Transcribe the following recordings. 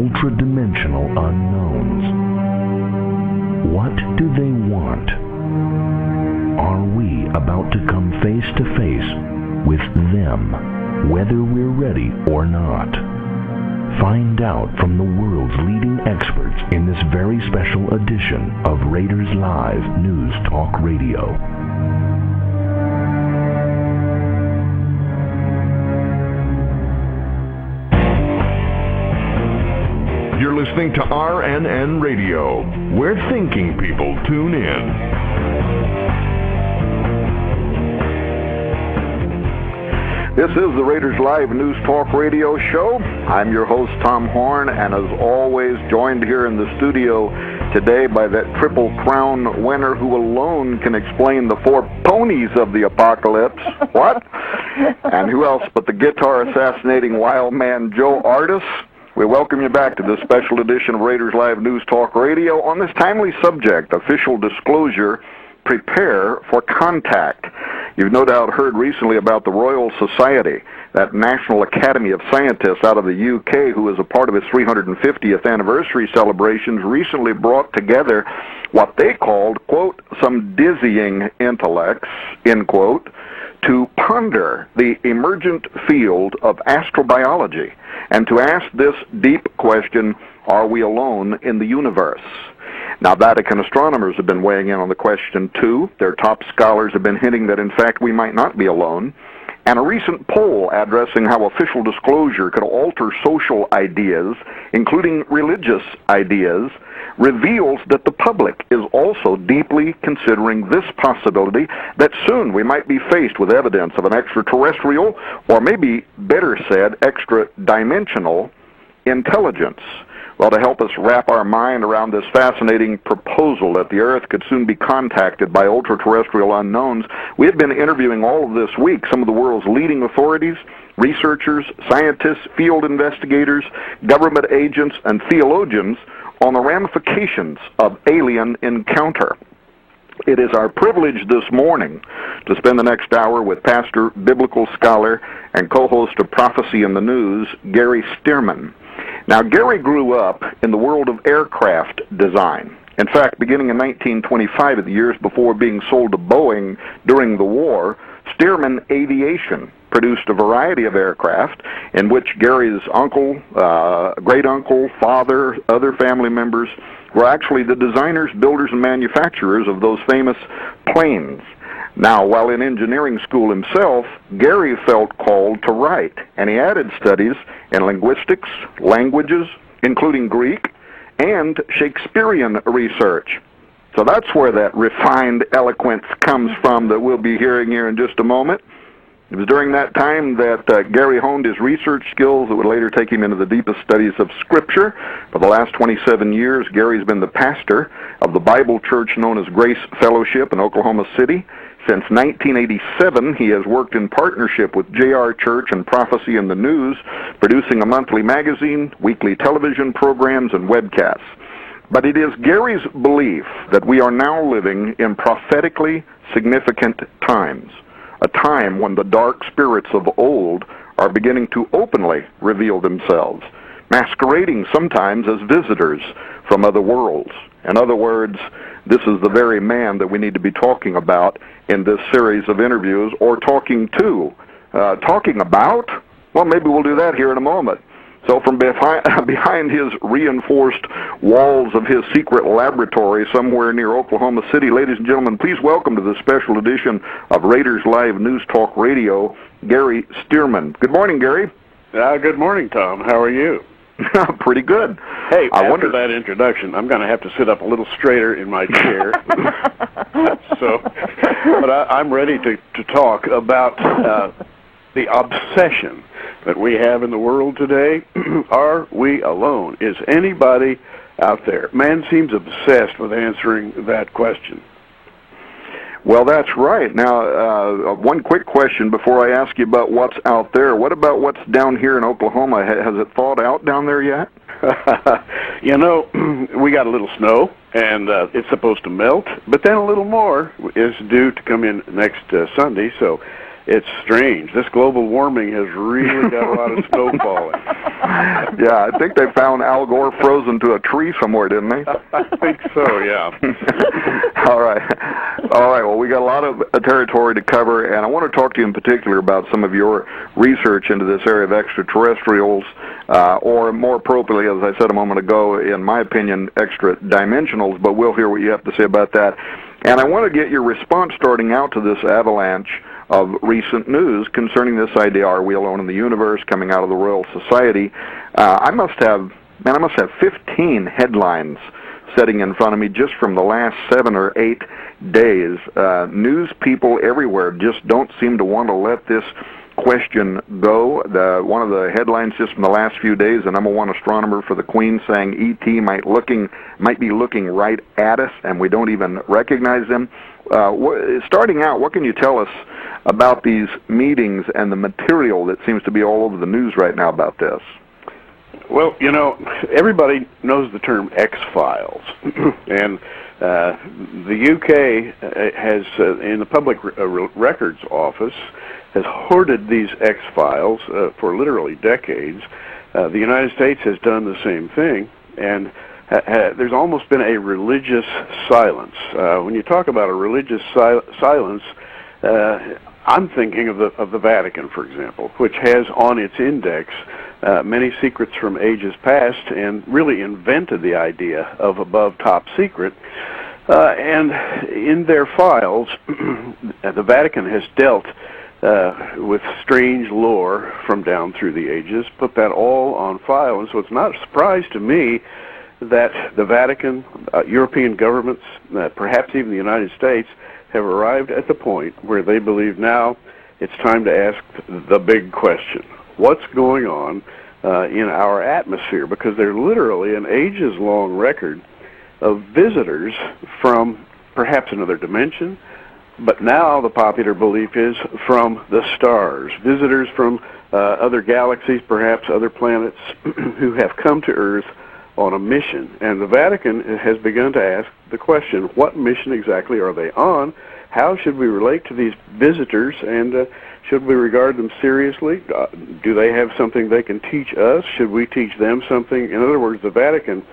ultra-dimensional unknowns. What do they want? Are we about to come face to face with them, whether we're ready or not? Find out from the world's leading experts in this very special edition of Raiders Live News Talk Radio. You're listening to RNN Radio, where thinking people tune in. This is the Raiders Live News Talk Radio Show. I'm your host, Tom Horn, and as always, joined here in the studio today by that Triple Crown winner who alone can explain the four ponies of the apocalypse. What? And who else but the guitar-assassinating wild man, Joe Artis. We welcome you back to this special edition of Raiders Live News Talk Radio on this timely subject, official disclosure, prepare for contact. You've no doubt heard recently about the Royal Society, that National Academy of Scientists out of the UK, who as a part of its 350th anniversary celebrations recently brought together what they called, quote, some dizzying intellects, end quote, to ponder the emergent field of astrobiology and to ask this deep question, are we alone in the universe? Now, Vatican astronomers have been weighing in on the question, too. Their top scholars have been hinting that, in fact, we might not be alone. And a recent poll addressing how official disclosure could alter social ideas, including religious ideas, reveals that the public is also deeply considering this possibility that soon we might be faced with evidence of an extraterrestrial, or maybe better said, extra-dimensional intelligence. Well, to help us wrap our mind around this fascinating proposal that the Earth could soon be contacted by ultra-terrestrial unknowns, we have been interviewing all of this week some of the world's leading authorities, researchers, scientists, field investigators, government agents, and theologians on the ramifications of alien encounter. It is our privilege this morning to spend the next hour with pastor, biblical scholar, and co-host of Prophecy in the News, Gary Stearman. Now, Gary grew up in the world of aircraft design. In fact, beginning in 1925, in the years before being sold to Boeing during the war, Stearman Aviation produced a variety of aircraft in which Gary's uncle, great-uncle, father, other family members were actually the designers, builders, and manufacturers of those famous planes. Now, while in engineering school himself, Gary felt called to write, and he added studies in linguistics, languages, including Greek, and Shakespearean research. So that's where that refined eloquence comes from that we'll be hearing here in just a moment. It was during that time that Gary honed his research skills that would later take him into the deepest studies of Scripture. For the last 27 years, Gary's been the pastor of the Bible church known as Grace Fellowship in Oklahoma City. Since 1987, he has worked in partnership with J.R. Church and Prophecy in the News, producing a monthly magazine, weekly television programs, and webcasts. But it is Gary's belief that we are now living in prophetically significant times, a time when the dark spirits of old are beginning to openly reveal themselves, masquerading sometimes as visitors from other worlds. In other words, this is the very man that we need to be talking about in this series of interviews, or talking to. Talking about? Well, maybe we'll do that here in a moment. So from behind his reinforced walls of his secret laboratory somewhere near Oklahoma City, ladies and gentlemen, please welcome to this special edition of Raiders Live News Talk Radio, Gary Stearman. Good morning, Gary. Good morning, Tom. How are you? Pretty good. Hey, after that introduction, I'm going to have to sit up a little straighter in my chair. But I'm ready to talk about the obsession that we have in the world today. Are we alone? Is anybody out there? Man seems obsessed with answering that question. Well, that's right. Now, one quick question before I ask you about what's out there. What about what's down here in Oklahoma? Has it thawed out down there yet? You know, we got a little snow, and it's supposed to melt, but then a little more is due to come in next Sunday, so it's strange. This global warming has really got a lot of snow falling. Yeah, I think they found Al Gore frozen to a tree somewhere, didn't they? I think so, yeah. All right. Well, we got a lot of territory to cover, and I want to talk to you in particular about some of your research into this area of extraterrestrials, or more appropriately, as I said a moment ago, in my opinion, extra-dimensionals, but we'll hear what you have to say about that. And I want to get your response starting out to this avalanche of recent news concerning this idea, are we alone in the universe, coming out of the Royal Society. I must have 15 headlines sitting in front of me just from the last 7 or 8 days. News people everywhere just don't seem to want to let this question go. One of the headlines just from the last few days, the #1 astronomer for the Queen saying E.T. might be looking right at us and we don't even recognize them. Starting out, what can you tell us about these meetings and the material that seems to be all over the news right now about this? Well, everybody knows the term X-Files, and the UK has, in the Public Records Office, has hoarded these X-Files for literally decades. The United States has done the same thing, and there's almost been a religious silence. When you talk about a religious silence, I'm thinking of the Vatican, for example, which has on its index many secrets from ages past and really invented the idea of above top secret. And in their files, the Vatican has dealt with strange lore from down through the ages, put that all on file, and so it's not a surprise to me that the Vatican, European governments, perhaps even the United States, have arrived at the point where they believe now it's time to ask the big question. What's going on in our atmosphere? Because they're literally an ages-long record of visitors from perhaps another dimension, but now the popular belief is from the stars. Visitors from other galaxies, perhaps other planets, who have come to Earth on a mission. And the Vatican has begun to ask the question, what mission exactly are they on? How should we relate to these visitors, and should we regard them seriously? Do they have something they can teach us? Should we teach them something? In other words, the Vatican,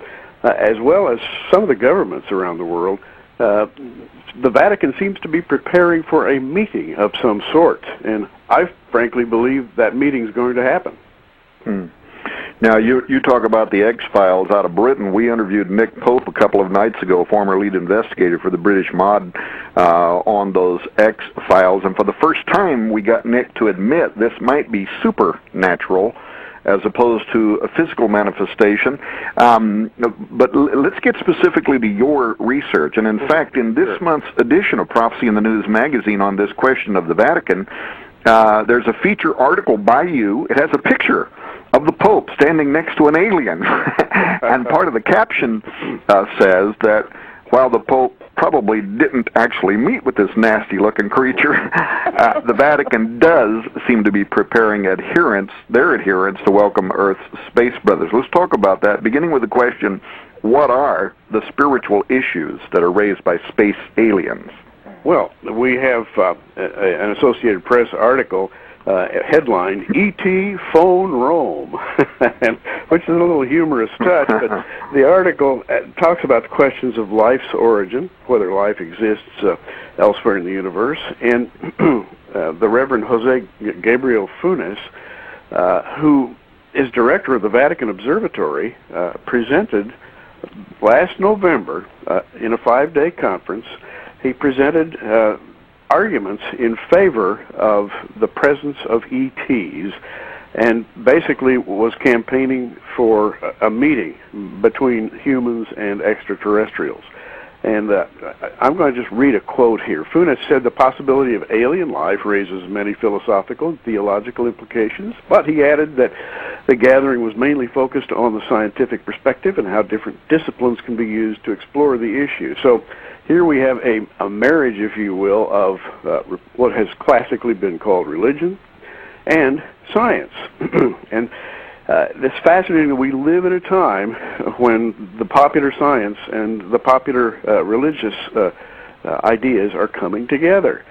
as well as some of the governments around the world, the Vatican seems to be preparing for a meeting of some sort, and I frankly believe that meeting is going to happen. Now, you talk about the X-Files out of Britain. We interviewed Nick Pope a couple of nights ago, former lead investigator for the British Mod, on those X-Files. And for the first time, we got Nick to admit this might be supernatural as opposed to a physical manifestation. But let's get specifically to your research. And in fact, in this month's edition of Prophecy in the News magazine on this question of the Vatican, there's a feature article by you. It has a picture of the Pope standing next to an alien. And part of the caption says that while the Pope probably didn't actually meet with this nasty-looking creature, the Vatican does seem to be preparing their adherents to welcome Earth's space brothers. Let's talk about that, beginning with the question, what are the spiritual issues that are raised by space aliens? Well, we have an Associated Press article, headline, E.T. Phone Rome, which is a little humorous touch, but the article talks about the questions of life's origin, whether life exists elsewhere in the universe, and the Reverend Jose Gabriel Funes, who is director of the Vatican Observatory, presented last November in a 5-day conference. He presented arguments in favor of the presence of ETs, and basically was campaigning for a meeting between humans and extraterrestrials. And I'm going to just read a quote here. Funes said the possibility of alien life raises many philosophical and theological implications, but he added that the gathering was mainly focused on the scientific perspective and how different disciplines can be used to explore the issue. So here we have a marriage, if you will, of what has classically been called religion and science. And it's fascinating that we live in a time when the popular science and the popular religious ideas are coming together.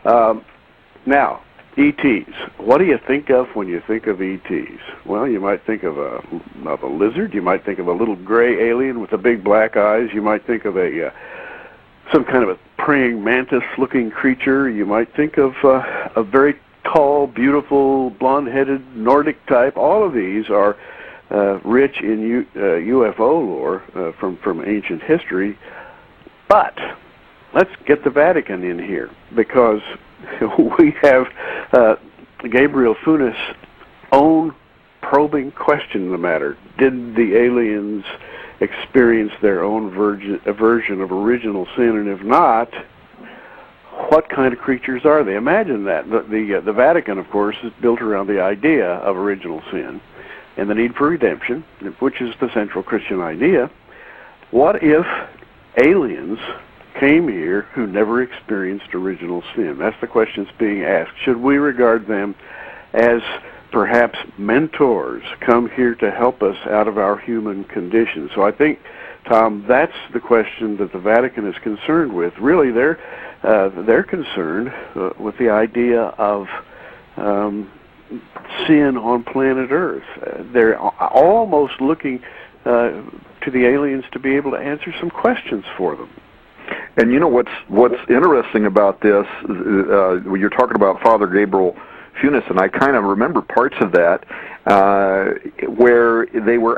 Now, ETs. What do you think of when you think of ETs? Well, you might think of a lizard. You might think of a little gray alien with the big black eyes. You might think of some kind of a praying mantis-looking creature. You might think of a very tall, beautiful, blonde-headed Nordic type. All of these are rich in UFO lore from ancient history. But let's get the Vatican in here, because we have Gabriel Funes' own probing question in the matter. Did the aliens experience their own version of original sin, and if not, what kind of creatures are they? Imagine that. The Vatican, of course, is built around the idea of original sin and the need for redemption, which is the central Christian idea. What if aliens came here who never experienced original sin? That's the question that's being asked. Should we regard them as perhaps mentors, come here to help us out of our human condition? So I think, Tom, that's the question that the Vatican is concerned with. Really, they're concerned with the idea of sin on planet Earth. They're almost looking to the aliens to be able to answer some questions for them. And you know what's interesting about this, when you're talking about Father Gabriel Funes, and I kind of remember parts of that, where he was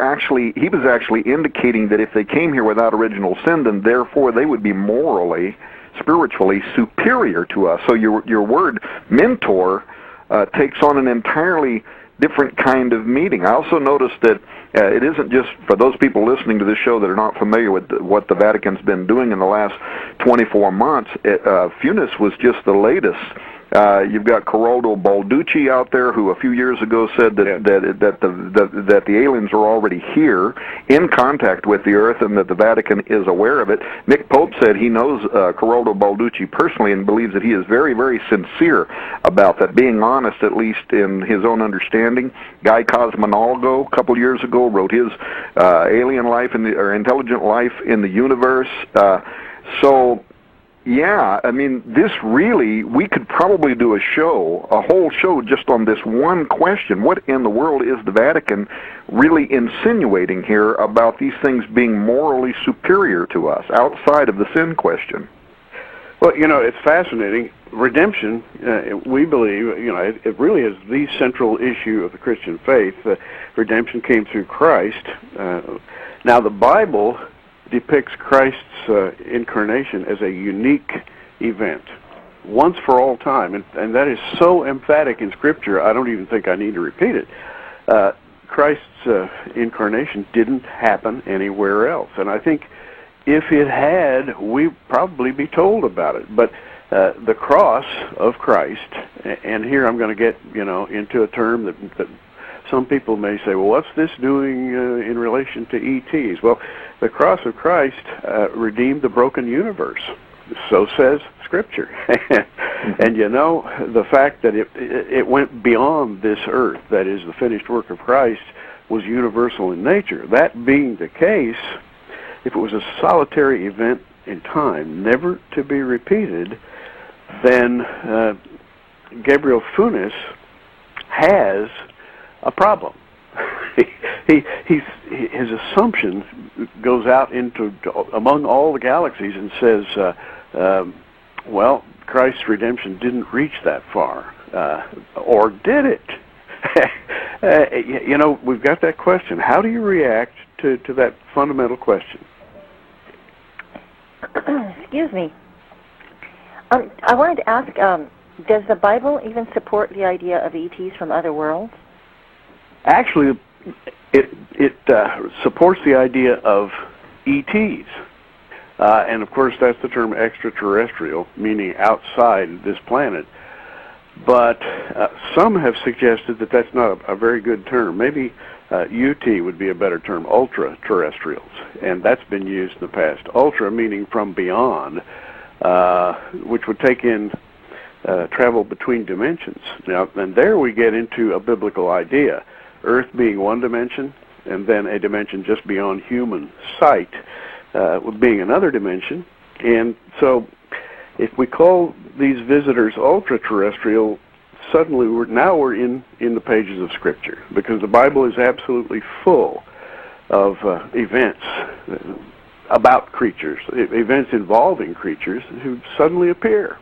actually indicating that if they came here without original sin, then therefore they would be morally, spiritually superior to us. So your word mentor takes on an entirely different kind of meaning. I also noticed that it isn't just for those people listening to this show that are not familiar with what the Vatican's been doing in the last 24 months. Funes was just the latest. You've got Geraldo Balducci out there, who a few years ago said that the aliens are already here, in contact with the Earth, and that the Vatican is aware of it. Nick Pope said he knows Geraldo Balducci personally and believes that he is very, very sincere about that, being honest at least in his own understanding. Guy Cosmonalgo, a couple years ago, wrote his Alien Life or Intelligent Life in the Universe. Yeah, I mean, this really, we could probably do a whole show just on this one question. What in the world is the Vatican really insinuating here about these things being morally superior to us, outside of the sin question? Well, it's fascinating. Redemption, we believe, it really is the central issue of the Christian faith. Redemption came through Christ. Now, the Bible depicts Christ's incarnation as a unique event, once for all time, and that is so emphatic in Scripture, I don't even think I need to repeat it. Christ's incarnation didn't happen anywhere else, and I think if it had, we'd probably be told about it. But the cross of Christ, and here I'm going to get into a term that some people may say, well, what's this doing in relation to ETs? Well, the cross of Christ redeemed the broken universe. So says Scripture. And the fact that it went beyond this earth, that is, the finished work of Christ, was universal in nature. That being the case, if it was a solitary event in time, never to be repeated, then Gabriel Funes has a problem. His assumption goes out into among all the galaxies and says, well, Christ's redemption didn't reach that far, or did it? We've got that question. How do you react to that fundamental question? Excuse me. I wanted to ask, does the Bible even support the idea of ETs from other worlds? Actually, it supports the idea of ETs. And, of course, that's the term extraterrestrial, meaning outside this planet. But some have suggested that that's not a very good term. Maybe UT would be a better term, ultra-terrestrials. And that's been used in the past. Ultra meaning from beyond, which would take in travel between dimensions. Now, and there we get into a biblical idea. Earth being one dimension, and then a dimension just beyond human sight being another dimension. And so if we call these visitors ultra-terrestrial, suddenly we're in the pages of Scripture, because the Bible is absolutely full of events about creatures, events involving creatures who suddenly appear,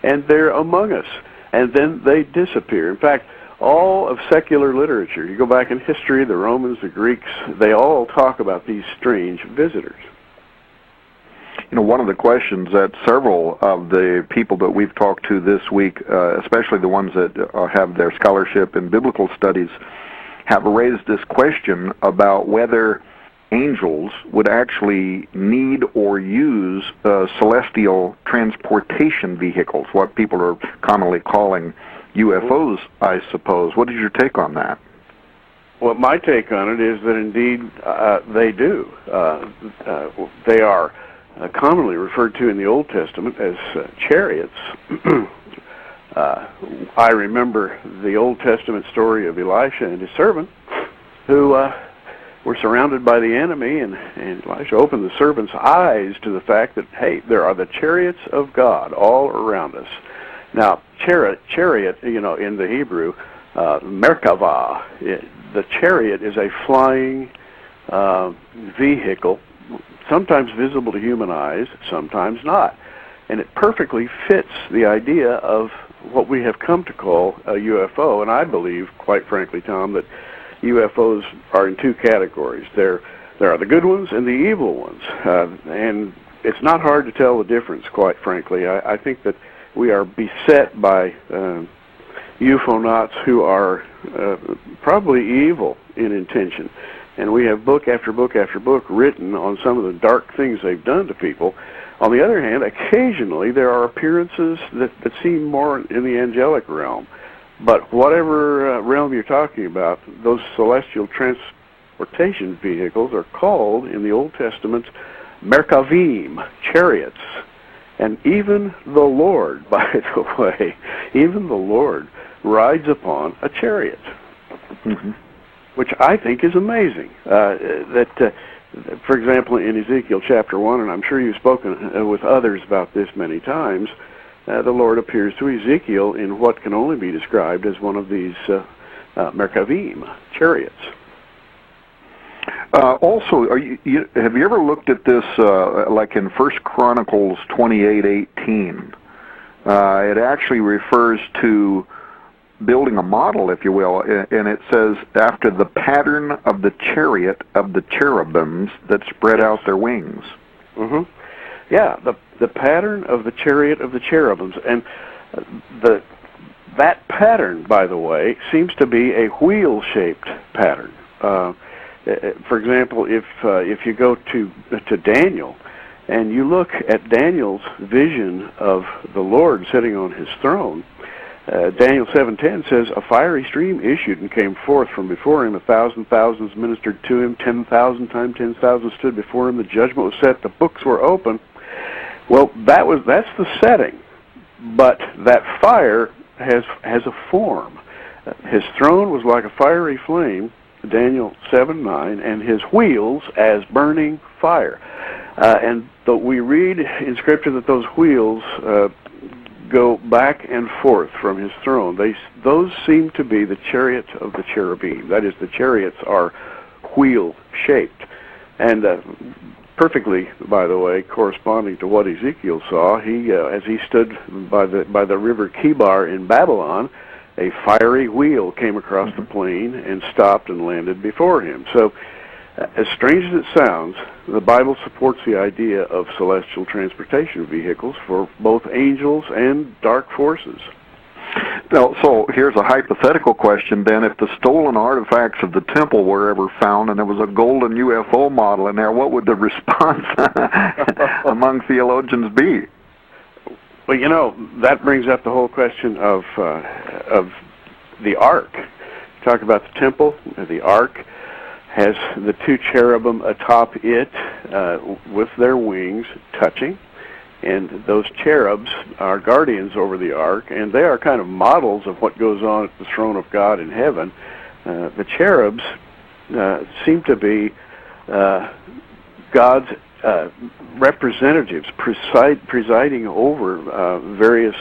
and they're among us, and then they disappear. In fact, all of secular literature, you go back in history, the Romans, the Greeks, they all talk about these strange visitors. You know, one of the questions that several of the people that we've talked to this week, especially the ones that have their scholarship in biblical studies, have raised this question about whether angels would actually need or use celestial transportation vehicles, what people are commonly calling UFOs, I suppose. What is your take on that? Well, my take on it is that indeed they do. They are commonly referred to in the Old Testament as chariots. I remember the Old Testament story of Elisha and his servant, who were surrounded by the enemy, and Elisha opened the servant's eyes to the fact that, hey, there are the chariots of God all around us. Now, chariot, you know, in the Hebrew, Merkavah, the chariot is a flying vehicle, sometimes visible to human eyes, sometimes not. And it perfectly fits the idea of what we have come to call a UFO. And I believe, quite frankly, Tom, that UFOs are in two categories. There are the good ones and the evil ones. And it's not hard to tell the difference, quite frankly. I think that we are beset by UFOnauts who are probably evil in intention. And we have book after book after book written on some of the dark things they've done to people. On the other hand, occasionally there are appearances that seem more in the angelic realm. But whatever realm you're talking about, those celestial transportation vehicles are called in the Old Testament Merkavim, chariots. And even the Lord, by the way, even the Lord rides upon a chariot, which I think is amazing. For example, in Ezekiel chapter 1, and I'm sure you've spoken with others about this many times, the Lord appears to Ezekiel in what can only be described as one of these Merkavim, chariots. Also, have you ever looked at this, like in 1 Chronicles 28:18? It actually refers to building a model, if you will, and it says, after the pattern of the chariot of the cherubims that spread out their wings. Yeah, the pattern of the chariot of the cherubims. And that pattern, by the way, seems to be a wheel-shaped pattern. For example, if you go to Daniel, and you look at Daniel's vision of the Lord sitting on his throne, Daniel 7:10 says, a fiery stream issued and came forth from before him. 1,000 thousands ministered to him. 10,000 times 10,000 stood before him. The judgment was set. The books were open. Well, that's the setting. But that fire has a form. His throne was like a fiery flame, Daniel 7:9, and his wheels as burning fire. And we read in Scripture that those wheels go back and forth from his throne. Those seem to be the chariots of the cherubim. That is, the chariots are wheel-shaped. And perfectly, by the way, corresponding to what Ezekiel saw, he, as he stood by the river Kibar in Babylon, a fiery wheel came across the plain and stopped and landed before him. So, as strange as it sounds, the Bible supports the idea of celestial transportation vehicles for both angels and dark forces. Now, so here's a hypothetical question then. If the stolen artifacts of the temple were ever found and there was a golden UFO model in there, what would the response among theologians be? Well, you know, that brings up the whole question of the ark. Talk about the temple, the ark has the two cherubim atop it with their wings touching, and those cherubs are guardians over the ark, and they are kind of models of what goes on at the throne of God in heaven. The cherubs seem to be God's representatives presiding over various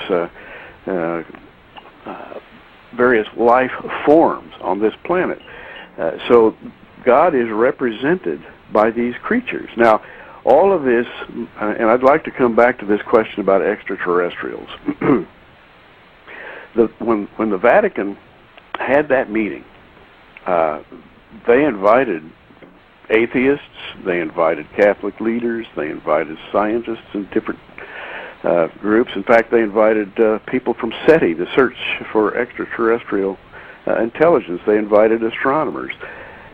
various life forms on this planet. So God is represented by these creatures. Now, all of this, and I'd like to come back to this question about extraterrestrials. When the Vatican had that meeting, they invited atheists, they invited Catholic leaders, they invited scientists and different groups. In fact, they invited people from SETI, the Search for Extraterrestrial Intelligence. They invited astronomers.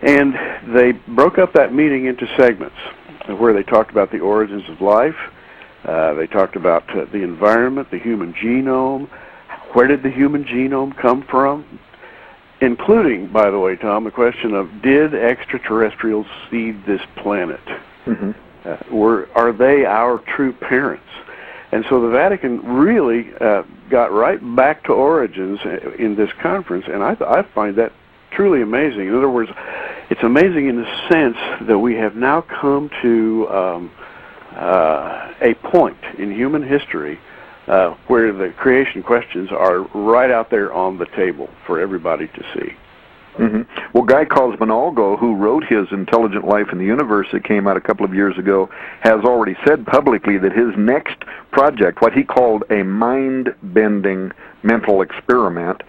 And they broke up that meeting into segments where they talked about the origins of life, they talked about the environment, the human genome, where did the human genome come from, including, by the way, Tom, the question of did extraterrestrials seed this planet? Mm-hmm. Are they our true parents? And so the Vatican really got right back to origins in this conference, and I find that truly amazing. In other words, it's amazing in the sense that we have now come to a point in human history where the creation questions are right out there on the table for everybody to see. Mm-hmm. Well, Guy Cosmonalgo, who wrote his Intelligent Life in the Universe that came out a couple of years ago, has already said publicly that his next project, what he called a mind-bending mental experiment,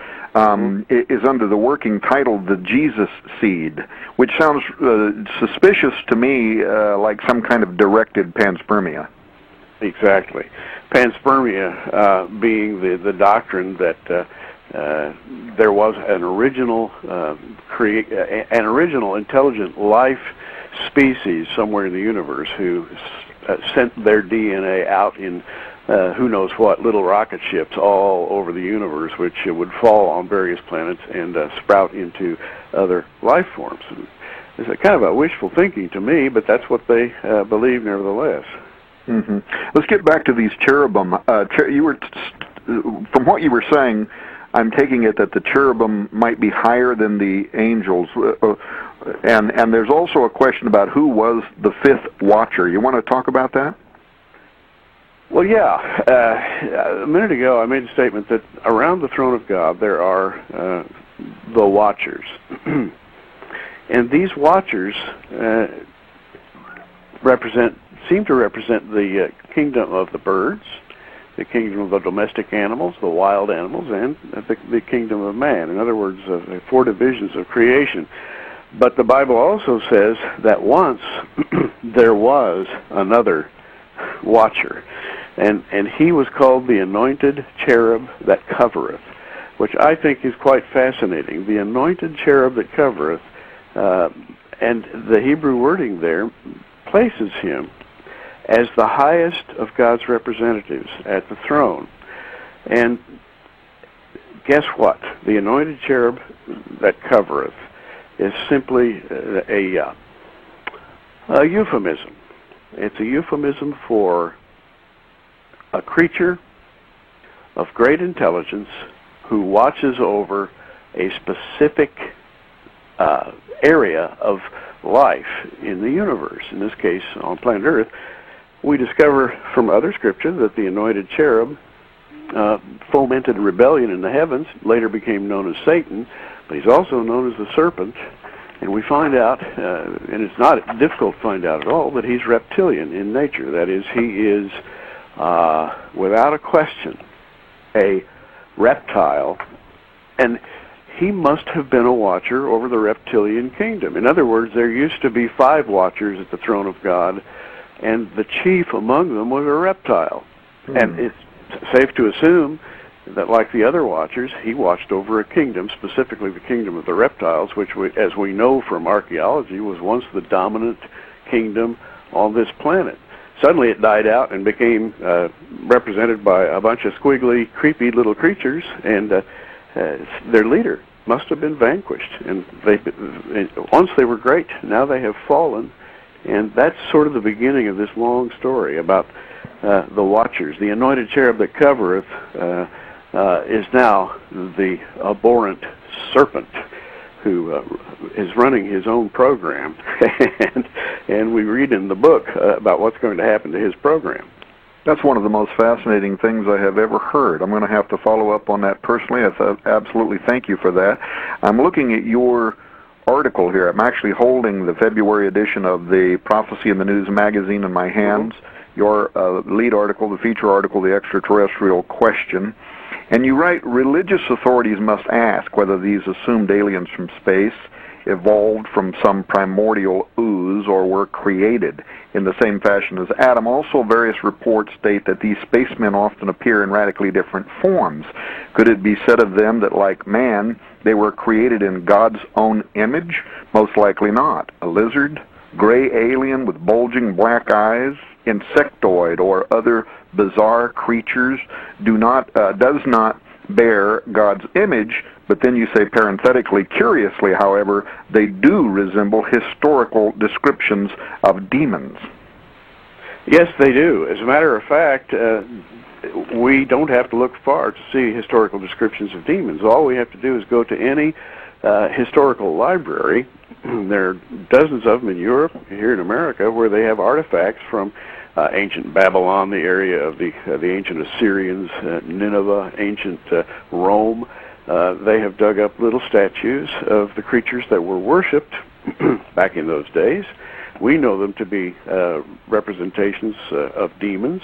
is under the working title The Jesus Seed, which sounds suspicious to me like some kind of directed panspermia. Exactly. Panspermia being the doctrine that there was an original intelligent life species somewhere in the universe who sent their DNA out in who knows what little rocket ships all over the universe, which would fall on various planets and sprout into other life forms. And it's a kind of a wishful thinking to me, but that's what they believe nevertheless. Mm-hmm. Let's get back to these cherubim. From what you were saying, I'm taking it that the cherubim might be higher than the angels, and there's also a question about who was the fifth watcher. You want to talk about that? Well, yeah. A minute ago, I made a statement that around the throne of God there are the watchers, and these watchers seem to represent the kingdom of the birds, the kingdom of the domestic animals, the wild animals, and the kingdom of man. In other words, the four divisions of creation. But the Bible also says that once there was another watcher, and he was called the anointed cherub that covereth, which I think is quite fascinating. The anointed cherub that covereth, and the Hebrew wording there places him as the highest of God's representatives at the throne. And guess what? The anointed cherub that covereth is simply a euphemism. It's a euphemism for a creature of great intelligence who watches over a specific area of life in the universe. In this case, on planet Earth, we discover from other scripture that the anointed cherub fomented rebellion in the heavens, later became known as Satan, but he's also known as the serpent. And we find out, and it's not difficult to find out at all, that he's reptilian in nature. That is, he is, without a question, a reptile, and he must have been a watcher over the reptilian kingdom. In other words, there used to be 5 watchers at the throne of God, and the chief among them was a reptile. Mm. And it's safe to assume that, like the other watchers, he watched over a kingdom, specifically the kingdom of the reptiles, which, as we know from archaeology, was once the dominant kingdom on this planet. Suddenly it died out and became represented by a bunch of squiggly, creepy little creatures, and their leader must have been vanquished. And once they were great, now they have fallen. And that's sort of the beginning of this long story about the watchers. The anointed cherub that covereth is now the abhorrent serpent who is running his own program. And we read in the book about what's going to happen to his program. That's one of the most fascinating things I have ever heard. I'm going to have to follow up on that personally. Absolutely thank you for that. I'm looking at your article here. I'm actually holding the February edition of the Prophecy in the News magazine in my hands. Your lead article, the feature article, The Extraterrestrial Question. And you write, religious authorities must ask whether these assumed aliens from space evolved from some primordial ooze or were created in the same fashion as Adam. Also, various reports state that these spacemen often appear in radically different forms. Could it be said of them that, like man, they were created in God's own image? Most likely not. A lizard, gray alien with bulging black eyes, insectoid or other bizarre creatures does not bear God's image, but then you say parenthetically, curiously, however, they do resemble historical descriptions of demons. Yes, they do. As a matter of fact, we don't have to look far to see historical descriptions of demons. All we have to do is go to any historical library. There are dozens of them in Europe, here in America, where they have artifacts from ancient Babylon, the area of the ancient Assyrians, Nineveh, ancient Rome. They have dug up little statues of the creatures that were worshipped back in those days. We know them to be representations of demons.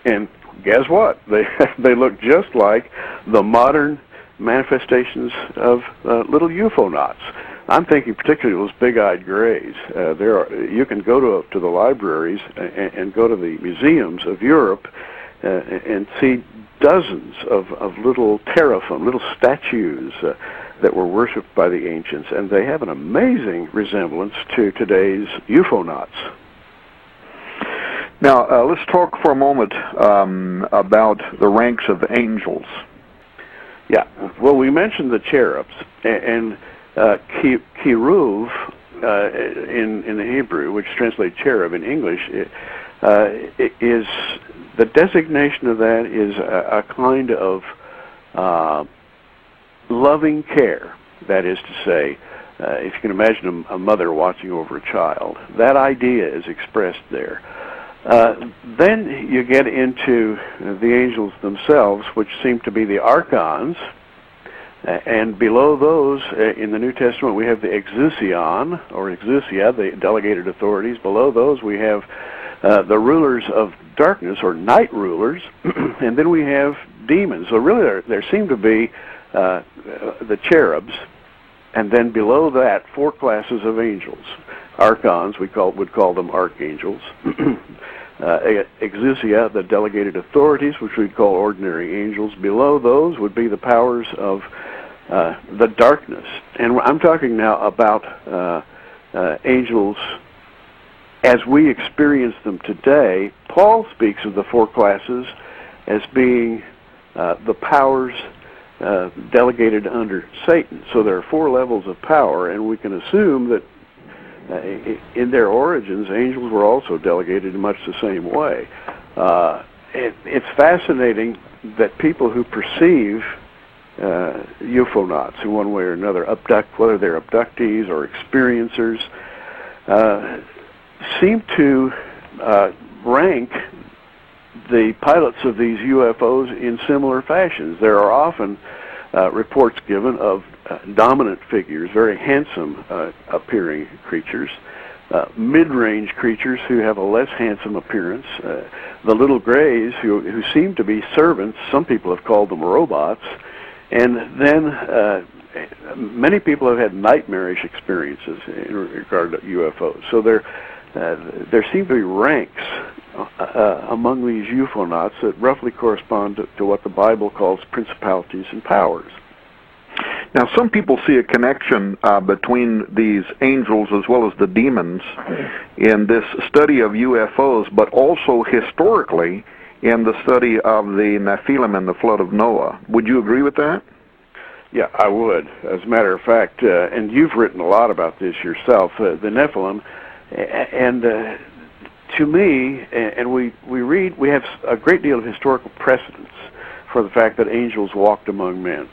And guess what? They look just like the modern manifestations of little UFO-nauts. I'm thinking particularly those big-eyed grays. You can go to the libraries and go to the museums of Europe and see dozens of little teraphim, little statues that were worshipped by the ancients, and they have an amazing resemblance to today's UFO-nauts. Now, let's talk for a moment about the ranks of angels. Yeah, well, we mentioned the cherubs, and Kiruv in the Hebrew, which translates cherub in English, is the designation of that is a kind of loving care. That is to say, if you can imagine a mother watching over a child, that idea is expressed there. Then you get into the angels themselves, which seem to be the archons, and below those, in the New Testament, we have the exousion, or exousia, the delegated authorities. Below those, we have the rulers of darkness, or night rulers, and then we have demons. So really, there seem to be the cherubs, and then below that, 4 classes of angels. Archons, would call them archangels. Exousia, the delegated authorities, which we'd call ordinary angels. Below those would be the powers of the darkness. And I'm talking now about angels as we experience them today. Paul speaks of the 4 classes as being the powers delegated under Satan. So there are 4 levels of power, and we can assume that in their origins, angels were also delegated in much the same way. It's fascinating that people who perceive UFO-nauts in one way or another, whether they're abductees or experiencers, seem to rank the pilots of these UFOs in similar fashions. There are often reports given of dominant figures, very handsome appearing creatures, mid-range creatures who have a less handsome appearance, the little grays who seem to be servants. Some people have called them robots, and then many people have had nightmarish experiences in regard to UFOs. So there seem to be ranks among these UFO-nauts that roughly correspond to what the Bible calls principalities and powers. Now, some people see a connection between these angels as well as the demons in this study of UFOs, but also historically in the study of the Nephilim and the flood of Noah. Would you agree with that? Yeah, I would. As a matter of fact, and you've written a lot about this yourself, the Nephilim, and to me, and we have a great deal of historical precedence for the fact that angels walked among men.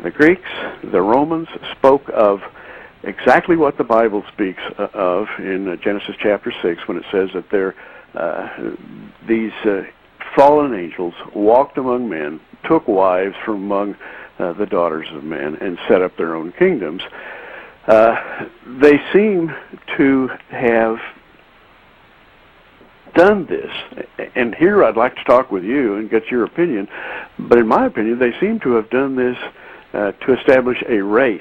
The Greeks, the Romans spoke of exactly what the Bible speaks of in Genesis chapter 6 when it says that these fallen angels walked among men, took wives from among the daughters of men, and set up their own kingdoms. They seem to have done this, and here I'd like to talk with you and get your opinion, but in my opinion, they seem to have done this to establish a race,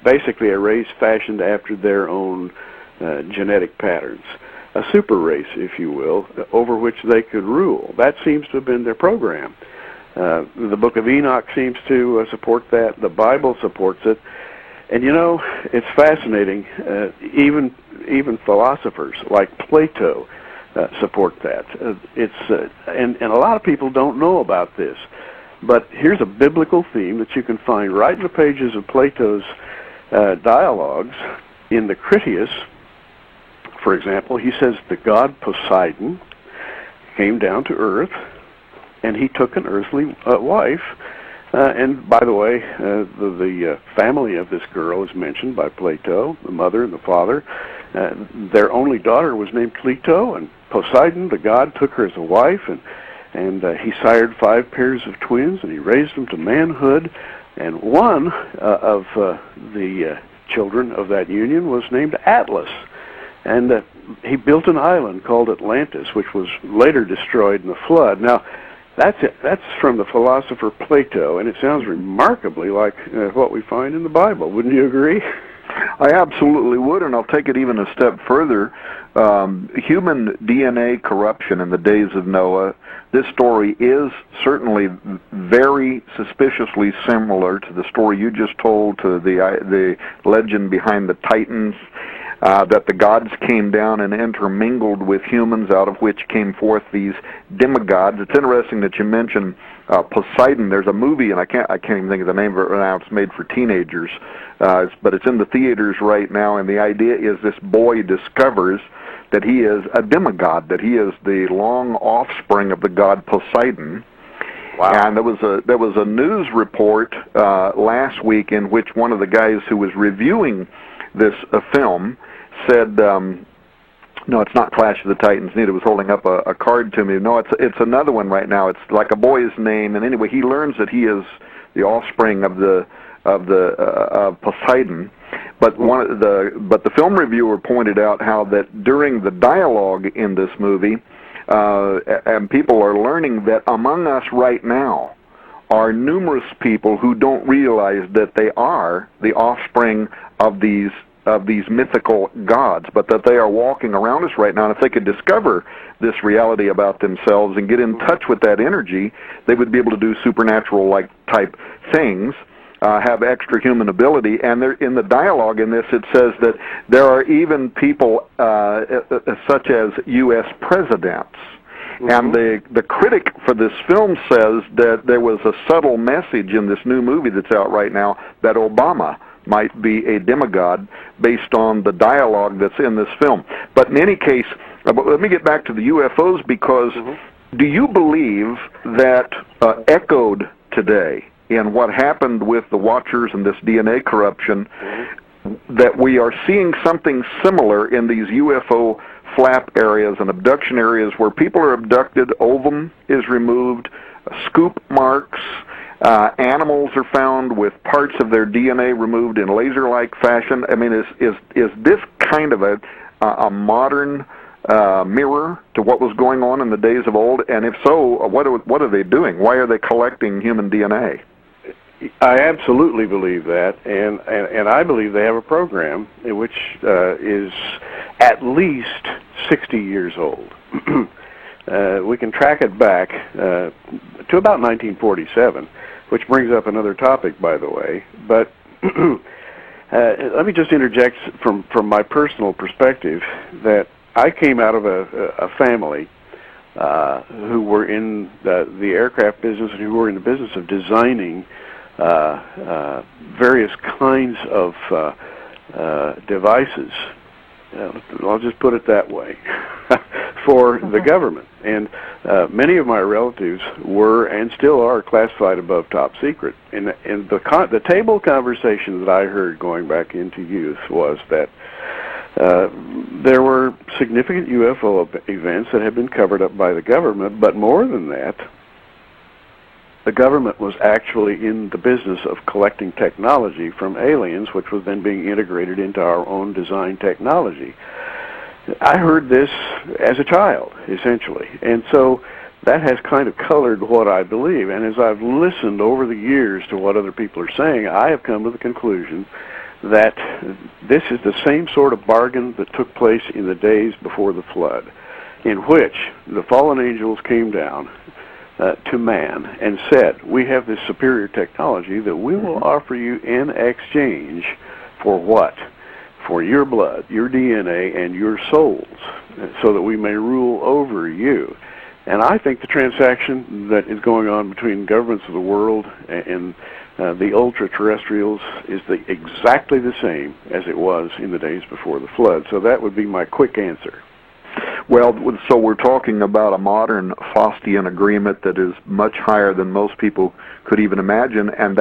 basically a race fashioned after their own genetic patterns, a super race, if you will, over which they could rule. That seems to have been their program. The Book of Enoch seems to support that. The Bible supports it. And you know, it's fascinating. Even philosophers like Plato support that. And a lot of people don't know about this. But here's a biblical theme that you can find right in the pages of Plato's dialogues. In the Critias, for example, he says the god Poseidon came down to earth, and he took an earthly wife. And by the way, the family of this girl is mentioned by Plato, the mother and the father. Their only daughter was named Clito, and Poseidon, the god, took her as a wife, and he sired 5 pairs of twins, and he raised them to manhood. And one of the children of that union was named Atlas. And he built an island called Atlantis, which was later destroyed in the flood. Now, that's from the philosopher Plato, and it sounds remarkably like what we find in the Bible. Wouldn't you agree? I absolutely would, and I'll take it even a step further. Human DNA corruption in the days of Noah, this story is certainly very suspiciously similar to the story you just told, to the legend behind the Titans, that the gods came down and intermingled with humans, out of which came forth these demigods. It's interesting that you mention Poseidon. There's a movie, and I can't even think of the name of it right now. It's made for teenagers, but it's in the theaters right now. And the idea is this boy discovers that he is a demigod, that he is the long offspring of the god Poseidon. Wow. And there was a news report last week in which one of the guys who was reviewing this film said, no, it's not Clash of the Titans. Nita was holding up a card to me. No, it's another one right now. It's like a boy's name, and anyway, he learns that he is the offspring of Poseidon. But the film reviewer pointed out how that during the dialogue in this movie, and people are learning that among us right now are numerous people who don't realize that they are the offspring of these mythical gods, but that they are walking around us right now. And if they could discover this reality about themselves and get in touch with that energy, they would be able to do supernatural-like type things, have extra human ability. And there, in the dialogue in this, it says that there are even people such as U.S. presidents. Mm-hmm. And the critic for this film says that there was a subtle message in this new movie that's out right now that Obama might be a demigod based on the dialogue that's in this film. But in any case, let me get back to the UFOs, because do you believe that echoed today in what happened with the Watchers and this DNA corruption, that we are seeing something similar in these UFO flap areas and abduction areas where people are abducted, ovum is removed, scoop marks, animals are found with parts of their DNA removed in laser-like fashion? I mean, is this kind of a modern mirror to what was going on in the days of old? And if so, what are they doing? Why are they collecting human DNA? I absolutely believe that, and I believe they have a program which is at least 60 years old. We can track it back to about 1947, which brings up another topic, by the way. But let me just interject from my personal perspective that I came out of a family who were in the aircraft business and who were in the business of designing various kinds of devices. I'll just put it that way, for the government. And many of my relatives were and still are classified above top secret. And the table conversation that I heard going back into youth was that There were significant UFO events that had been covered up by the government, but more than that, the government was actually in the business of collecting technology from aliens, which was then being integrated into our own design technology. I heard this as a child, essentially, and so that has kind of colored what I believe. And as I've listened over the years to what other people are saying, I have come to the conclusion that this is the same sort of bargain that took place in the days before the flood, in which the fallen angels came down to man and said, we have this superior technology that we will offer you in exchange for what? For your blood, your DNA, and your souls, so that we may rule over you. And I think the transaction that is going on between governments of the world and the ultra-terrestrials is exactly the same as it was in the days before the flood. So that would be my quick answer. Well, so we're talking about a modern Faustian agreement that is much higher than most people could even imagine, and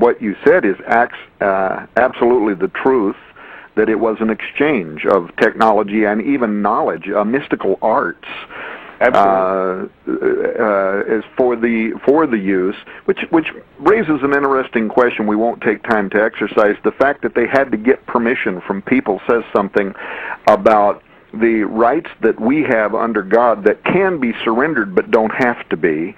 what you said is absolutely the truth, that it was an exchange of technology and even knowledge, mystical arts. Is for the use, which raises an interesting question we won't take time to exercise. The fact that they had to get permission from people says something about the rights that we have under God that can be surrendered but don't have to be,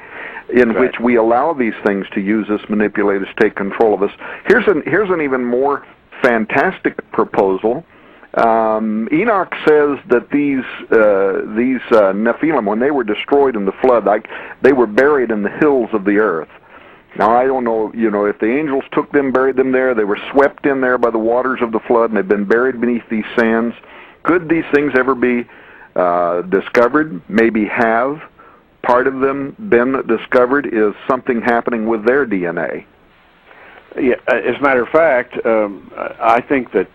in right. which we allow these things to use us, manipulate us, take control of us. Here's an even more fantastic proposal. Enoch says that these Nephilim, when they were destroyed in the flood, they were buried in the hills of the earth. Now, I don't know, if the angels took them, buried them there, they were swept in there by the waters of the flood, and they've been buried beneath these sands. Could these things ever be discovered? Maybe have part of them been discovered? Is something happening with their DNA? Yeah, as a matter of fact, I think that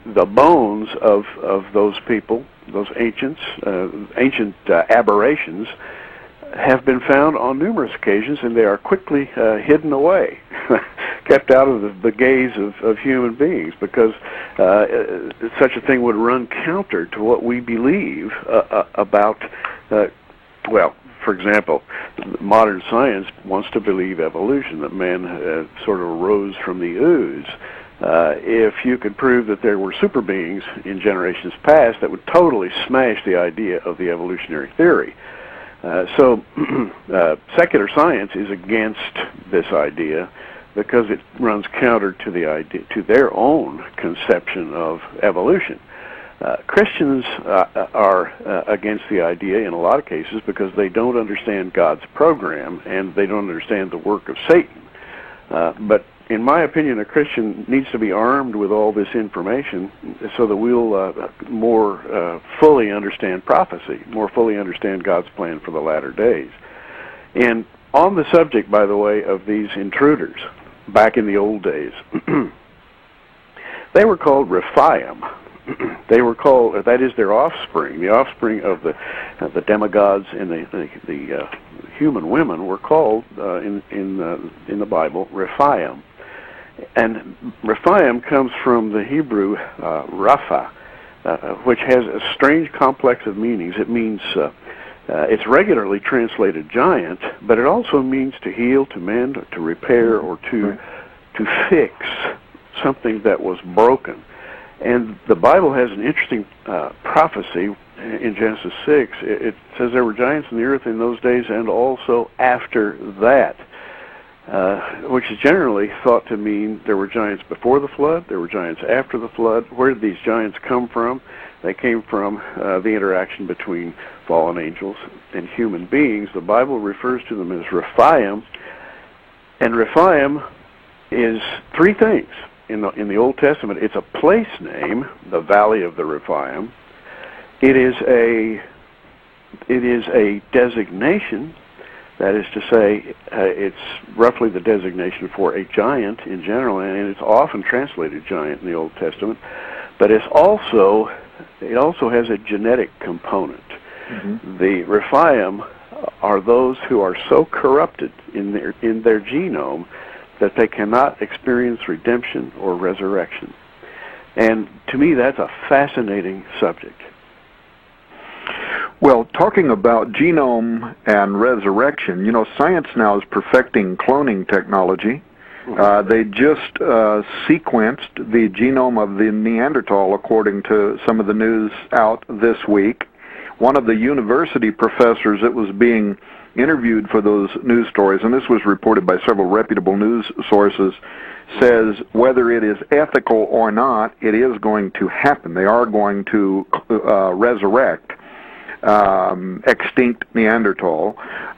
the bones of those people, those ancient aberrations, have been found on numerous occasions, and they are quickly hidden away, kept out of the gaze of human beings, because such a thing would run counter to what we believe about, for example, modern science wants to believe evolution, that man sort of arose from the ooze. If you could prove that there were super beings in generations past, that would totally smash the idea of the evolutionary theory. So secular science is against this idea because it runs counter to the idea, to their own conception of evolution. Christians are against the idea in a lot of cases because they don't understand God's program and they don't understand the work of Satan. But in my opinion, a Christian needs to be armed with all this information so that we'll more fully understand prophecy, more fully understand God's plan for the latter days. And on the subject, by the way, of these intruders, back in the old days, they were called Rephaim. They were called, that is their offspring, the offspring of the demigods and the human women were called in the Bible Rephaim. And Rephaim comes from the Hebrew Rapha, which has a strange complex of meanings. It means, it's regularly translated giant, but it also means to heal, to mend, to repair, or to fix something that was broken. And the Bible has an interesting prophecy in Genesis 6. It says there were giants in the earth in those days and also after that, which is generally thought to mean there were giants before the flood, there were giants after the flood. Where did these giants come from? They came from the interaction between fallen angels and human beings. The Bible refers to them as Rephaim, and Rephaim is three things. In the Old Testament, it's a place name, the Valley of the Rephaim. It is a designation, that is to say, it's roughly the designation for a giant in general, and it's often translated giant in the Old Testament. But it also has a genetic component. Mm-hmm. The Rephaim are those who are so corrupted in their genome that they cannot experience redemption or resurrection. And to me, that's a fascinating subject. Well, talking about genome and resurrection, you know, science now is perfecting cloning technology. They just sequenced the genome of the Neanderthal, according to some of the news out this week. One of the university professors that was being interviewed for those news stories, and this was reported by several reputable news sources, says whether it is ethical or not, it is going to happen. They are going to resurrect extinct Neanderthal.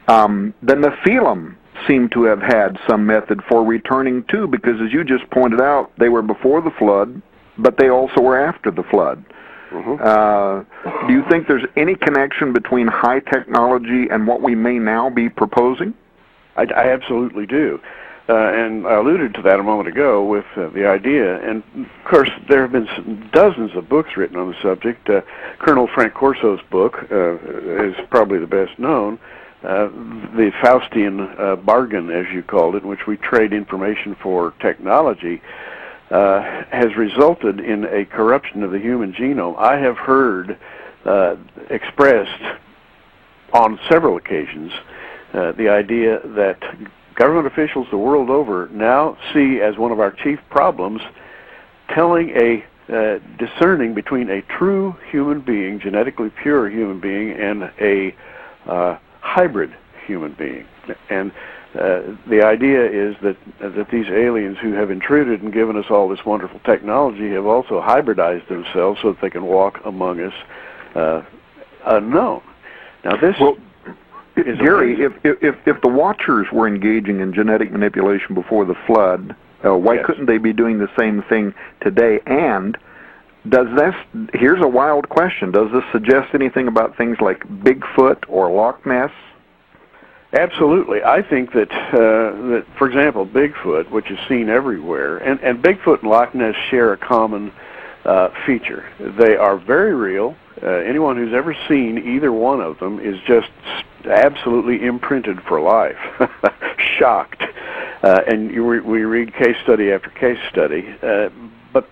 The Nephilim seem to have had some method for returning too, because as you just pointed out, they were before the flood, but they also were after the flood. Do you think there's any connection between high technology and what we may now be proposing? I absolutely do. And I alluded to that a moment ago with the idea. And, of course, there have been dozens of books written on the subject. Colonel Frank Corso's book is probably the best known. The Faustian bargain, as you called it, in which we trade information for technology, has resulted in a corruption of the human genome. I have heard expressed on several occasions the idea that government officials the world over now see as one of our chief problems discerning between a true human being, genetically pure human being, and a hybrid human being. And the idea is that these aliens who have intruded and given us all this wonderful technology have also hybridized themselves so that they can walk among us unknown. Now this is Gary, if the Watchers were engaging in genetic manipulation before the flood, why couldn't they be doing the same thing today? And does this, here's a wild question, does this suggest anything about things like Bigfoot or Loch Ness? Absolutely. I think that, for example, Bigfoot, which is seen everywhere, and Bigfoot and Loch Ness share a common feature. They are very real. Anyone who's ever seen either one of them is just absolutely imprinted for life, shocked. And we read case study after case study. But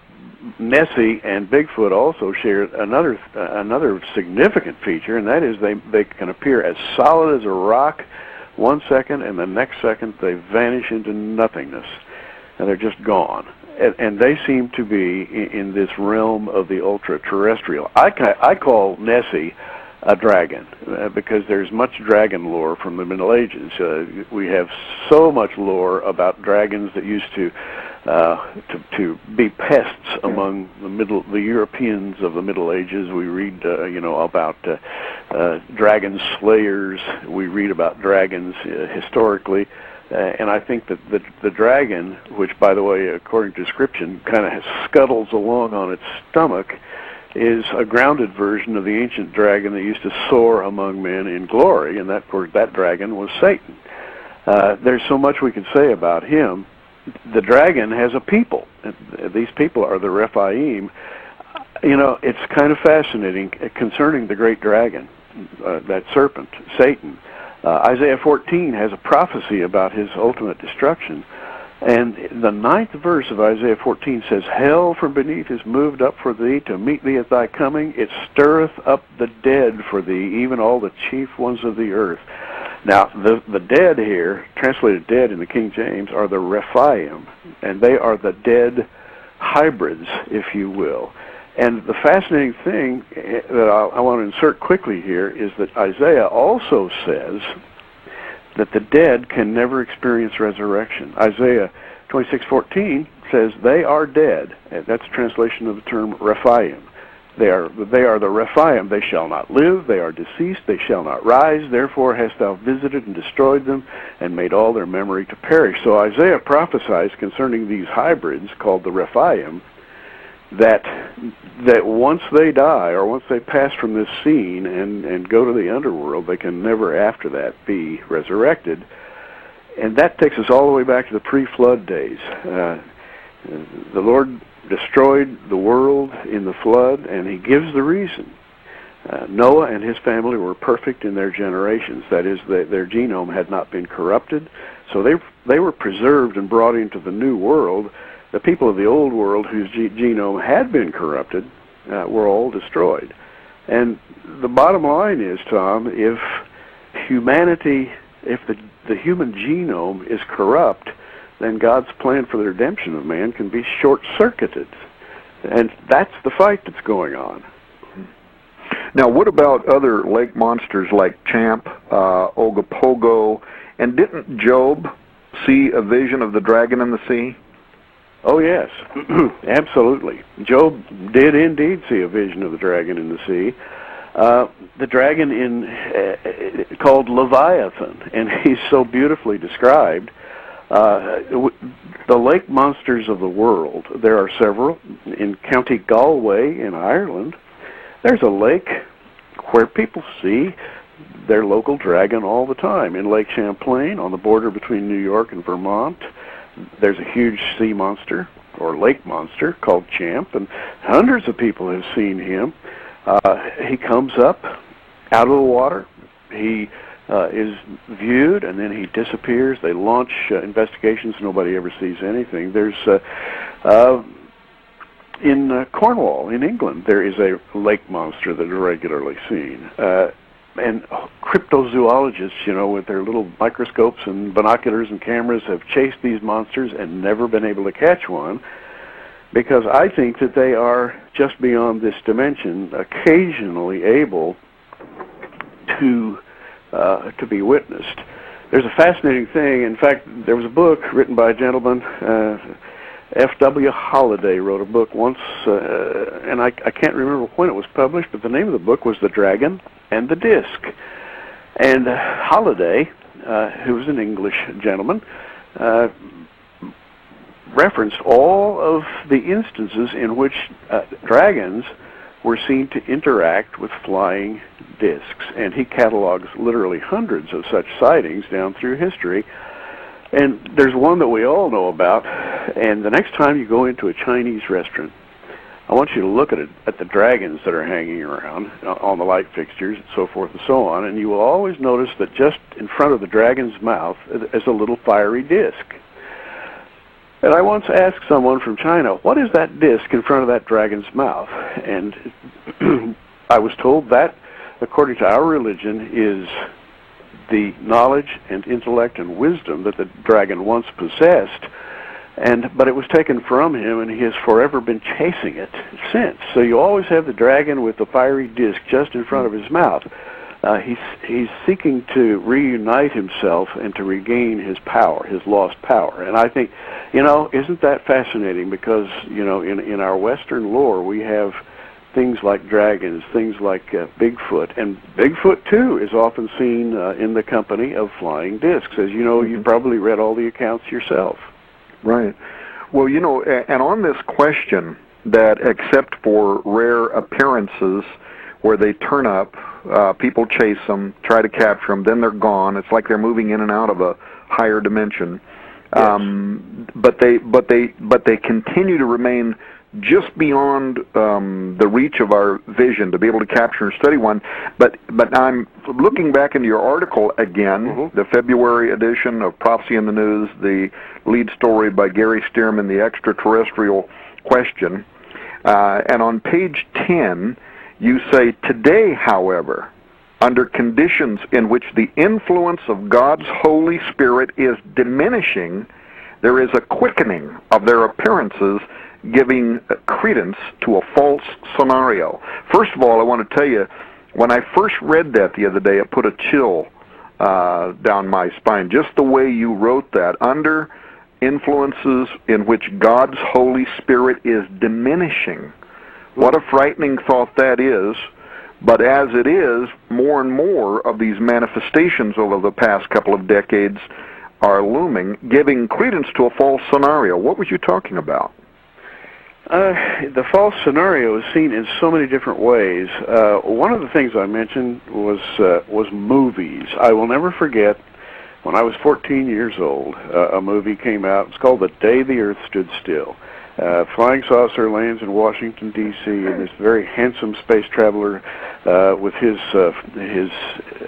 Nessie and Bigfoot also share another significant feature, and that is they can appear as solid as a rock 1 second, and the next second they vanish into nothingness, and they're just gone. And they seem to be in this realm of the ultra-terrestrial. I call Nessie a dragon because there's much dragon lore from the Middle Ages. We have so much lore about dragons that used to be pests among the Europeans of the Middle Ages. We read about dragon slayers. We read about dragons historically. And I think that the dragon, which, by the way, according to description, kind of scuttles along on its stomach, is a grounded version of the ancient dragon that used to soar among men in glory, and that dragon was Satan. There's so much we can say about him. The dragon has a people. These people are the Rephaim. It's kind of fascinating concerning the great dragon, that serpent, Satan. Isaiah 14 has a prophecy about his ultimate destruction. And the 9th verse of Isaiah 14 says, "Hell from beneath is moved up for thee to meet thee at thy coming. It stirreth up the dead for thee, even all the chief ones of the earth." Now, the dead here, translated dead in the King James, are the Rephaim, and they are the dead hybrids, if you will. And the fascinating thing that I want to insert quickly here is that Isaiah also says that the dead can never experience resurrection. Isaiah 26:14 says they are dead. And that's a translation of the term Rephaim. They are the Rephaim. They shall not live. They are deceased. They shall not rise. Therefore hast thou visited and destroyed them and made all their memory to perish. So Isaiah prophesies concerning these hybrids called the Rephaim that once they die or once they pass from this scene and go to the underworld, they can never after that be resurrected. And that takes us all the way back to the pre-flood days. The Lord destroyed the world in the flood, and he gives the reason. Noah and his family were perfect in their generations. That is, their genome had not been corrupted, so they were preserved and brought into the new world. the people of the old world whose genome had been corrupted were all destroyed. And the bottom line is, Tom, if humanity, if the human genome is corrupt, then God's plan for the redemption of man can be short-circuited. And that's the fight that's going on. Now, what about other lake monsters like Champ, Ogopogo, and didn't Job see a vision of the dragon in the sea? Oh, yes, absolutely. Job did indeed see a vision of the dragon in the sea. The dragon called Leviathan, and he's so beautifully described. The lake monsters of the world, there are several. In County Galway in Ireland, there's a lake where people see their local dragon all the time. In Lake Champlain, on the border between New York and Vermont, there's a huge sea monster, or lake monster, called Champ, and hundreds of people have seen him. He comes up out of the water. He is viewed, and then he disappears. They launch investigations. Nobody ever sees anything. There's in Cornwall, in England, there is a lake monster that is regularly seen. And cryptozoologists, with their little microscopes and binoculars and cameras, have chased these monsters and never been able to catch one, because I think that they are just beyond this dimension, occasionally able to be witnessed. There's a fascinating thing. In fact, there was a book written by a gentleman, F.W. Holliday wrote a book once, and I can't remember when it was published, but the name of the book was The Dragon and the Disc. And Holliday, who was an English gentleman, referenced all of the instances in which dragons were seen to interact with flying discs. And he catalogs literally hundreds of such sightings down through history. And there's one that we all know about, and the next time you go into a Chinese restaurant, I want you to look at the dragons that are hanging around on the light fixtures and so forth and so on, and you will always notice that just in front of the dragon's mouth is a little fiery disc. And I once asked someone from China, what is that disc in front of that dragon's mouth? And I was told that, according to our religion, is the knowledge and intellect and wisdom that the dragon once possessed, but it was taken from him, and he has forever been chasing it since. So you always have the dragon with the fiery disc just in front of his mouth. He's seeking to reunite himself and to regain his power, his lost power. And I think, isn't that fascinating? Because, in our Western lore, we have things like dragons, things like Bigfoot, and Bigfoot, too, is often seen in the company of flying discs. As you know, you've probably read all the accounts yourself. Right. Well, and on this question that except for rare appearances where they turn up, people chase them, try to capture them, then they're gone. It's like they're moving in and out of a higher dimension. Yes. But they continue to remain just beyond the reach of our vision to be able to capture and study one. But I'm looking back into your article again, the February edition of Prophecy in the News, the lead story by Gary Stearman, The Extraterrestrial Question. And on page 10, you say, today, however, under conditions in which the influence of God's Holy Spirit is diminishing, there is a quickening of their appearances, giving credence to a false scenario. First of all, I want to tell you, when I first read that the other day, it put a chill down my spine. Just the way you wrote that, under influences in which God's Holy Spirit is diminishing. What a frightening thought that is. But as it is, more and more of these manifestations over the past couple of decades are looming, giving credence to a false scenario. What was you talking about? The false scenario is seen in so many different ways. One of the things I mentioned was movies. I will never forget, when I was 14 years old, a movie came out. It's called The Day the Earth Stood Still. Flying saucer lands in Washington, D.C., and this very handsome space traveler with his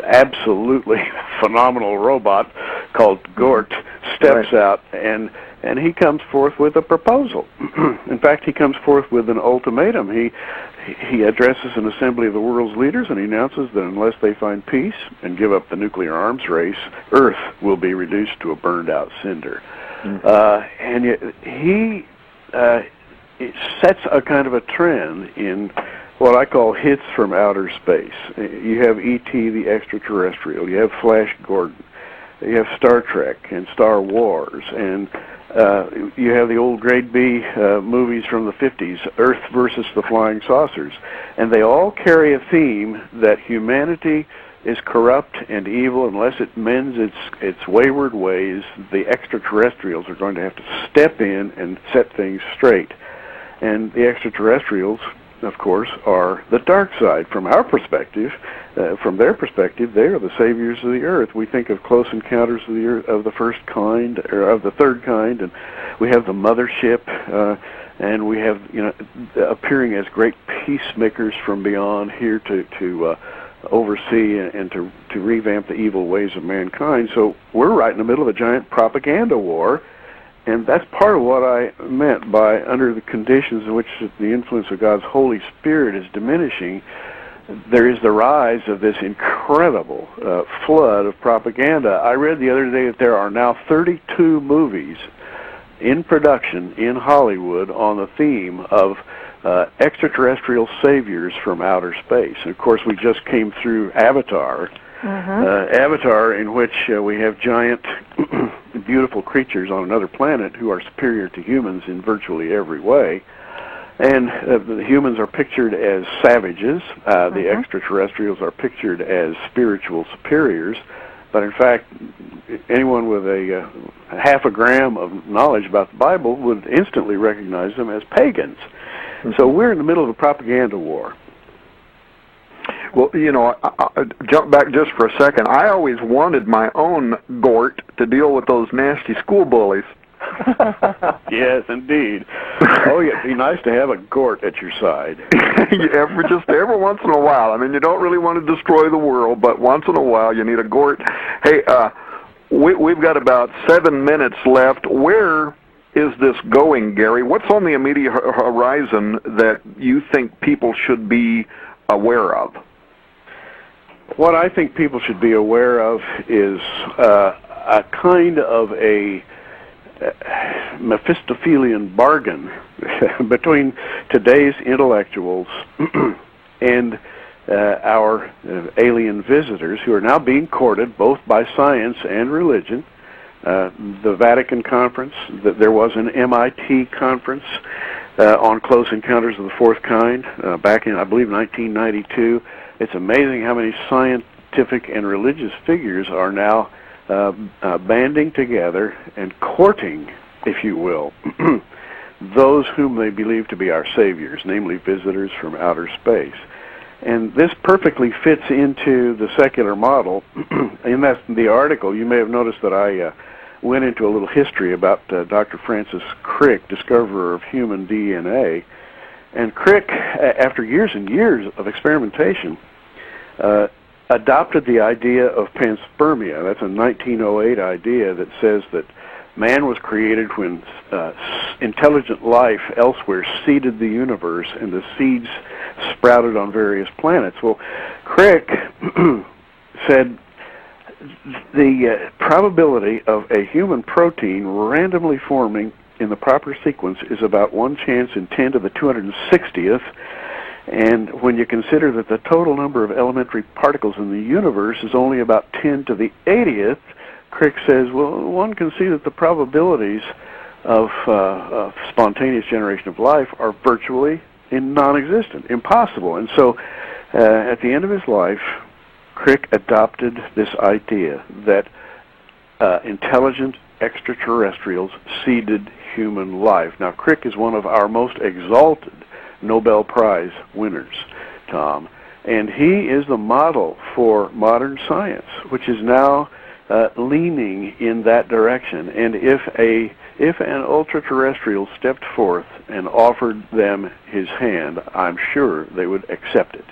absolutely phenomenal robot called Gort steps out, and and he comes forth with a proposal. In fact, he comes forth with an ultimatum. He addresses an assembly of the world's leaders, and he announces that unless they find peace and give up the nuclear arms race, Earth will be reduced to a burned-out cinder. And yet he it sets a kind of a trend in what I call hits from outer space. You have E.T. the Extraterrestrial, you have Flash Gordon, you have Star Trek and Star Wars, and you have the old grade B movies from the 50s, Earth versus the Flying Saucers, and they all carry a theme that humanity is corrupt and evil. Unless it mends its wayward ways, the extraterrestrials are going to have to step in and set things straight. And the extraterrestrials, of course, are the dark side. From our perspective, from their perspective, they are the saviors of the earth. We think of Close Encounters of the Earth, of the first kind, or of the third kind, and we have the mothership, and we have, appearing as great peacemakers from beyond here to oversee and to revamp the evil ways of mankind. So we're right in the middle of a giant propaganda war. And that's part of what I meant by under the conditions in which the influence of God's Holy Spirit is diminishing, there is the rise of this incredible flood of propaganda. I read the other day that there are now 32 movies in production in Hollywood on the theme of extraterrestrial saviors from outer space. And of course, we just came through Avatar. Avatar, in which we have giant, beautiful creatures on another planet who are superior to humans in virtually every way. And the humans are pictured as savages. The extraterrestrials are pictured as spiritual superiors. But in fact, anyone with a half a gram of knowledge about the Bible would instantly recognize them as pagans. So we're in the middle of a propaganda war. Well, I'll jump back just for a second. I always wanted my own Gort to deal with those nasty school bullies. Yes, indeed. Oh, yeah, it'd be nice to have a Gort at your side. Every once in a while. I mean, you don't really want to destroy the world, but once in a while you need a Gort. Hey, we've got about 7 minutes left. Where is this going, Gary? What's on the immediate horizon that you think people should be aware of? What I think people should be aware of is a kind of a Mephistophelian bargain between today's intellectuals and our alien visitors, who are now being courted both by science and religion. The Vatican Conference, there was an MIT conference on Close Encounters of the Fourth Kind back in, I believe, 1992. It's amazing how many scientific and religious figures are now banding together and courting, if you will, those whom they believe to be our saviors, namely visitors from outer space. And this perfectly fits into the secular model. In the article, you may have noticed that I went into a little history about Dr. Francis Crick, discoverer of human DNA. And Crick, after years and years of experimentation, adopted the idea of panspermia. That's a 1908 idea that says that man was created when intelligent life elsewhere seeded the universe, and the seeds sprouted on various planets. Well, Crick said the probability of a human protein randomly forming in the proper sequence is about 1 chance in 10 to the 260th. And when you consider that the total number of elementary particles in the universe is only about 10 to the 80th, Crick says, well, one can see that the probabilities of spontaneous generation of life are virtually non-existent, impossible. And so at the end of his life, Crick adopted this idea that intelligent extraterrestrials seeded human life. Now, Crick is one of our most exalted Nobel Prize winners, Tom, and he is the model for modern science, which is now leaning in that direction. And if an ultra-terrestrial stepped forth and offered them his hand, I'm sure they would accept it.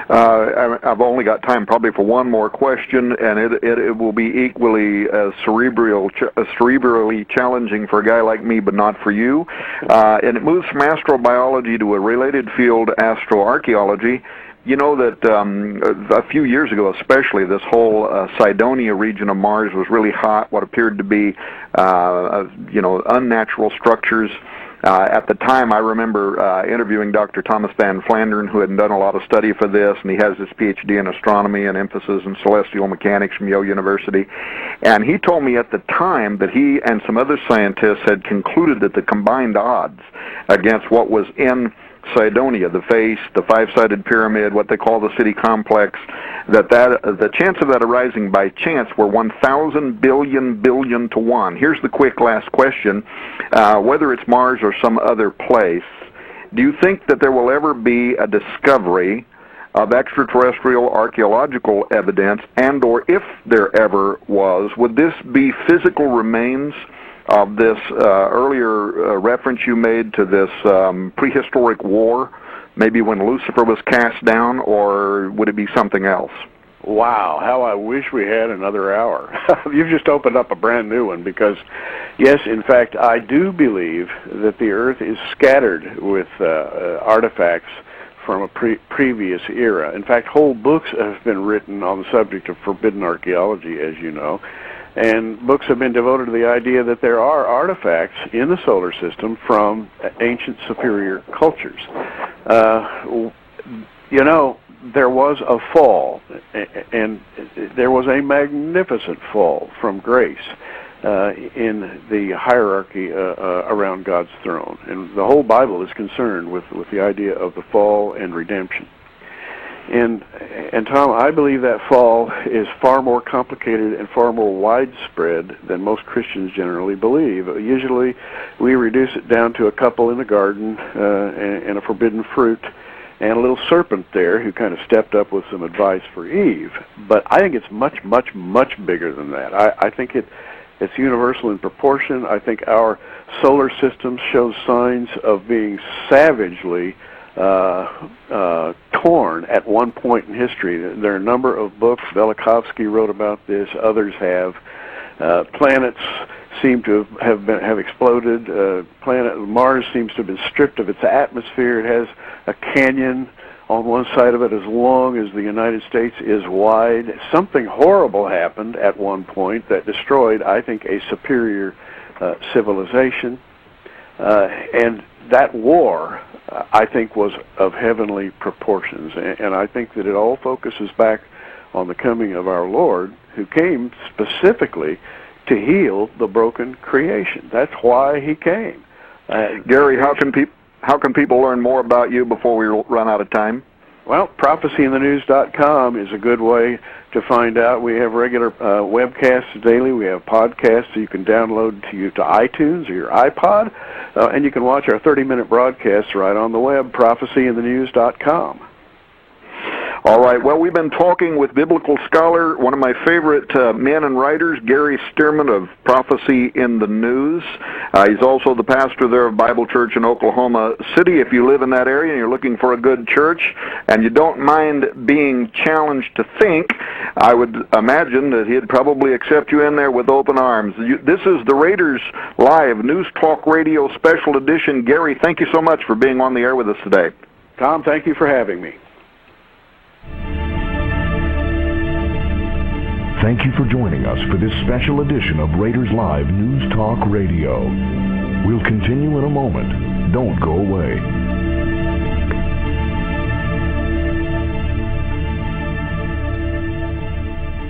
I've only got time probably for one more question, and it will be equally cerebrally challenging for a guy like me, but not for you. And it moves from astrobiology to a related field, astroarchaeology. You know that a few years ago, especially, this whole Cydonia region of Mars was really hot. What appeared to be, unnatural structures. At the time, I remember interviewing Dr. Thomas Van Flandern, who had done a lot of study for this, and he has his PhD in astronomy and emphasis in celestial mechanics from Yale University. And he told me at the time that he and some other scientists had concluded that the combined odds against what was in Cydonia, the face, the five-sided pyramid, what they call the city complex, that the chance of that arising by chance were 1,000 billion to 1. Here's the quick last question. Whether it's Mars or some other place, do you think that there will ever be a discovery of extraterrestrial archaeological evidence, and or if there ever was, would this be physical remains of this earlier reference you made to this prehistoric war, maybe when Lucifer was cast down, or would it be something else? Wow, how I wish we had another hour. You've just opened up a brand new one, because, yes, in fact, I do believe that the Earth is scattered with artifacts from a previous era. In fact, whole books have been written on the subject of forbidden archaeology, as you know. And books have been devoted to the idea that there are artifacts in the solar system from ancient superior cultures. There was a fall, and there was a magnificent fall from grace in the hierarchy around God's throne. And the whole Bible is concerned with the idea of the fall and redemption. And Tom, I believe that fall is far more complicated and far more widespread than most Christians generally believe. Usually we reduce it down to a couple in the garden and a forbidden fruit and a little serpent there who kind of stepped up with some advice for Eve. But I think it's much, much, much bigger than that. I think it's universal in proportion. I think our solar system shows signs of being savagely torn at one point in history. There are a number of books. Velikovsky wrote about this. Others have. Planets seem to have exploded. Mars seems to have been stripped of its atmosphere. It has a canyon on one side of it as long as the United States is wide. Something horrible happened at one point that destroyed, I think, a superior civilization. And that war, I think, was of heavenly proportions. And I think that it all focuses back on the coming of our Lord, who came specifically to heal the broken creation. That's why he came. Gary, how can people learn more about you before we run out of time? Well, prophecyinthenews.com is a good way to find out. We have regular webcasts daily. We have podcasts that you can download to iTunes or your iPod, and you can watch our 30-minute broadcasts right on the web, prophecyinthenews.com. All right. Well, we've been talking with biblical scholar, one of my favorite men and writers, Gary Stearman of Prophecy in the News. He's also the pastor there of Bible Church in Oklahoma City. If you live in that area and you're looking for a good church and you don't mind being challenged to think, I would imagine that he'd probably accept you in there with open arms. This is the Raiders Live News Talk Radio Special Edition. Gary, thank you so much for being on the air with us today. Tom, thank you for having me. Thank you for joining us for this special edition of Raiders Live News Talk Radio. We'll continue in a moment. Don't go away.